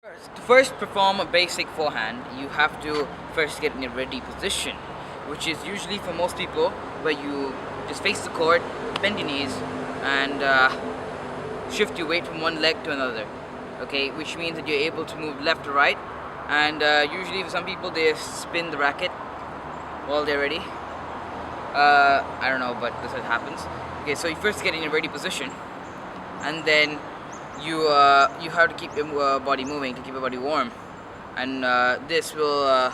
To first perform a basic forehand, you have to first get in a ready position, which is usually for most people where you just face the court, bend your knees, and shift your weight from one leg to another. Okay, which means that you're able to move left to right, and usually for some people they spin the racket while they're ready. I don't know, but this happens. Okay, so you first get in a ready position, and then you have to keep your body moving to keep your body warm, and this will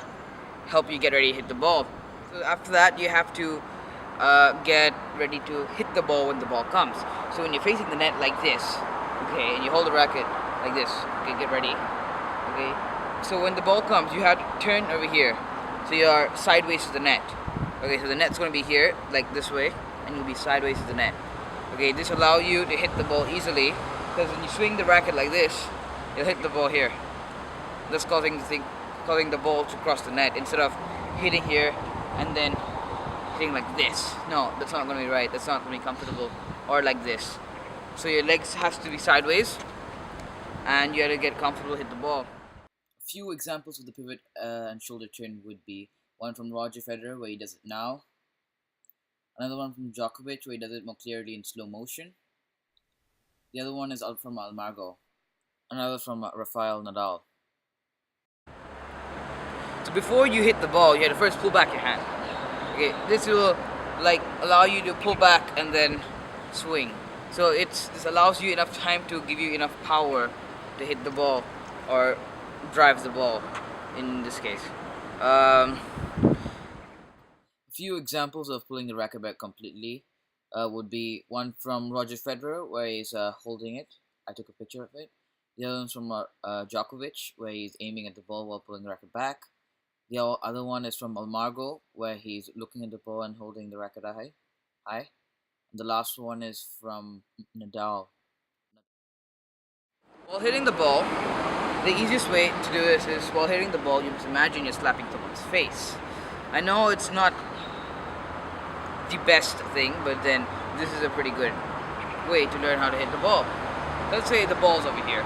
help you get ready to hit the ball. So after that, you have to get ready to hit the ball when the ball comes. So when you're facing the net like this, okay, and you hold the racket like this, okay, get ready, okay. So when the ball comes, you have to turn over here, so you are sideways to the net. Okay, so the net's going to be here, like this way, and you'll be sideways to the net. Okay, this allows you to hit the ball easily, because when you swing the racket like this, you'll hit the ball here. Thus causing the ball to cross the net instead of hitting here and then hitting like this. No, that's not going to be right. That's not going to be comfortable. Or like this. So your legs has to be sideways, and you have to get comfortable to hit the ball. A few examples of the pivot and shoulder turn would be one from Roger Federer where he does it now. Another one from Djokovic where he does it more clearly in slow motion. The other one is from Almargo. Another from Rafael Nadal. So before you hit the ball, you have to first pull back your hand. Okay, this will like allow you to pull back and then swing. So this allows you enough time to give you enough power to hit the ball or drive the ball in this case. A few examples of pulling the racket back completely would be one from Roger Federer where he's holding it. I took a picture of it. The other one's from Djokovic where he's aiming at the ball while pulling the racket back. The other one is from Almargo where he's looking at the ball and holding the racket high. And the last one is from Nadal. While hitting the ball, the easiest way to do this is while hitting the ball, you just imagine you're slapping someone's face. I know it's not the best thing, but then this is a pretty good way to learn how to hit the ball. Let's say the ball's over here,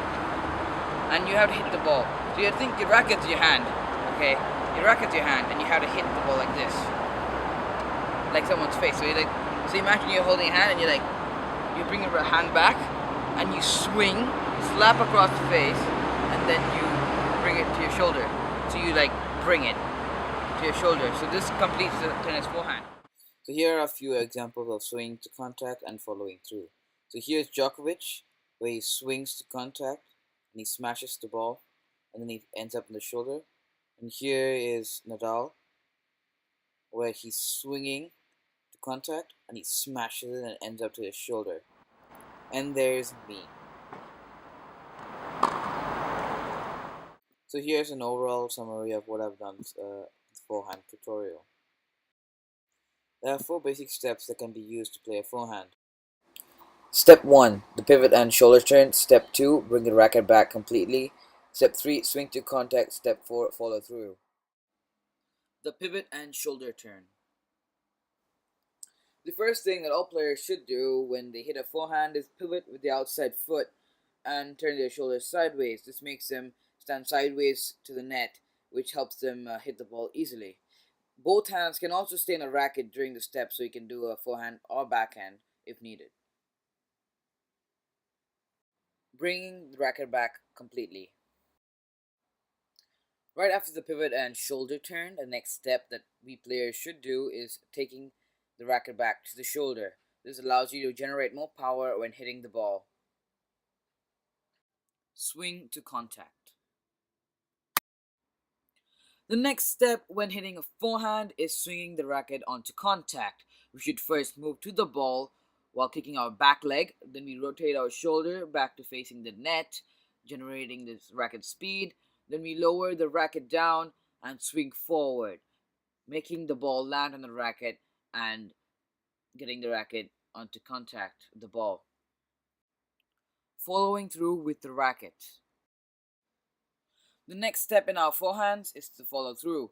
and you have to hit the ball. So you think your racket's your hand, okay? Your racket's your hand, and you have to hit the ball like this, like someone's face. So so imagine you're holding a hand, and you bring your hand back, and you swing, slap across the face, and then you bring it to your shoulder. So you bring it to your shoulder. So this completes the tennis forehand. So here are a few examples of swing to contact and following through. So here's Djokovic, where he swings to contact and he smashes the ball, and then he ends up in the shoulder. And here is Nadal, where he's swinging to contact and he smashes it and ends up to his shoulder. And there's me. So here's an overall summary of what I've done in the forehand tutorial. There are 4 basic steps that can be used to play a forehand. Step 1, the pivot and shoulder turn. Step 2, bring the racket back completely. Step 3, swing to contact. Step 4, follow through. The pivot and shoulder turn. The first thing that all players should do when they hit a forehand is pivot with the outside foot and turn their shoulders sideways. This makes them stand sideways to the net, which helps them hit the ball easily. Both hands can also stay in a racket during the step, so you can do a forehand or backhand if needed. Bringing the racket back completely. Right after the pivot and shoulder turn, the next step that we players should do is taking the racket back to the shoulder. This allows you to generate more power when hitting the ball. Swing to contact. The next step when hitting a forehand is swinging the racket onto contact. We should first move to the ball while kicking our back leg, then we rotate our shoulder back to facing the net, generating this racket speed. Then we lower the racket down and swing forward, making the ball land on the racket and getting the racket onto contact the ball. Following through with the racket. The next step in our forehands is to follow through.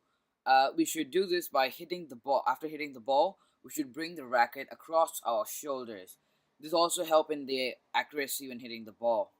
We should do this by hitting the ball. After hitting the ball, we should bring the racket across our shoulders. This also helps in the accuracy when hitting the ball.